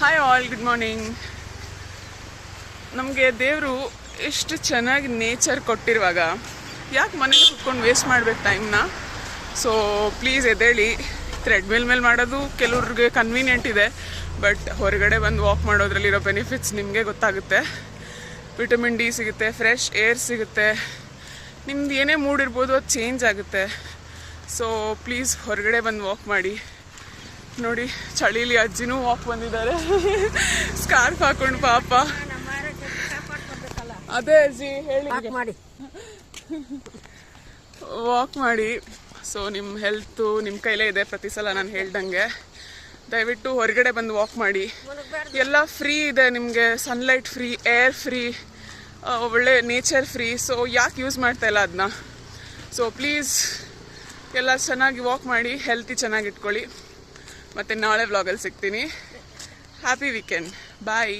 Hi all, good morning. ನಮಗೆ ದೇವರು ಎಷ್ಟು ಚೆನ್ನಾಗಿ ನೇಚರ್ ಕೊಟ್ಟಿರುವಾಗ ಯಾಕೆ ಮನೇಲಿ ಕುತ್ಕೊಂಡು ವೇಸ್ಟ್ ಮಾಡಬೇಕು ಟೈಮ್ನ? ಸೊ ಪ್ಲೀಸ್ ಎದ್ದೇಳಿ. ಥ್ರೆಡ್ಮಿಲ್ ಮೇಲೆ ಮಾಡೋದು ಕೆಲವ್ರಿಗೆ ಕನ್ವೀನಿಯೆಂಟ್ ಇದೆ, ಬಟ್ ಹೊರಗಡೆ ಬಂದು ವಾಕ್ ಮಾಡೋದ್ರಲ್ಲಿರೋ ಬೆನಿಫಿಟ್ಸ್ ನಿಮಗೆ ಗೊತ್ತಾಗುತ್ತೆ. ವಿಟಮಿನ್ ಡಿ ಸಿಗುತ್ತೆ, ಫ್ರೆಶ್ ಏರ್ ಸಿಗುತ್ತೆ, ನಿಮ್ದು ಏನೇ ಮೂಡ್ ಇರ್ಬೋದು ಅದು ಚೇಂಜ್ ಆಗುತ್ತೆ. ಸೊ ಪ್ಲೀಸ್ ಹೊರಗಡೆ ಬಂದು ವಾಕ್ ಮಾಡಿ. ನೋಡಿ, ಚಳಿಲಿ ಅಜ್ಜಿನೂ ವಾಕ್ ಬಂದಿದ್ದಾರೆ ಸ್ಕಾರ್ಫ್ ಹಾಕೊಂಡು ಪಾಪ. ಅದೇ ಅಜ್ಜಿ ಹೇಳಿ, ವಾಕ್ ಮಾಡಿ. ಸೊ ನಿಮ್ಮ ಹೆಲ್ತು ನಿಮ್ಮ ಕೈಲೇ ಇದೆ. ಪ್ರತಿ ಸಲ ನಾನು ಹೇಳ್ದಂಗೆ ದಯವಿಟ್ಟು ಹೊರಗಡೆ ಬಂದು ವಾಕ್ ಮಾಡಿ. ಎಲ್ಲ ಫ್ರೀ ಇದೆ ನಿಮಗೆ, ಸನ್ಲೈಟ್ ಫ್ರೀ, ಏರ್ ಫ್ರೀ, ಒಳ್ಳೆ ನೇಚರ್ ಫ್ರೀ. ಸೊ ಯಾಕೆ ಯೂಸ್ ಮಾಡ್ತಾ ಇಲ್ಲ ಅದನ್ನ? ಸೊ ಪ್ಲೀಸ್ ಎಲ್ಲ ಚೆನ್ನಾಗಿ ವಾಕ್ ಮಾಡಿ, ಹೆಲ್ತಿ ಚೆನ್ನಾಗಿ ಇಟ್ಕೊಳ್ಳಿ. ಮತ್ತು ನಾಳೆ ವ್ಲಾಗಲ್ಲಿ ಸಿಗ್ತೀನಿ. ಹ್ಯಾಪಿ ವೀಕೆಂಡ್, ಬಾಯ್.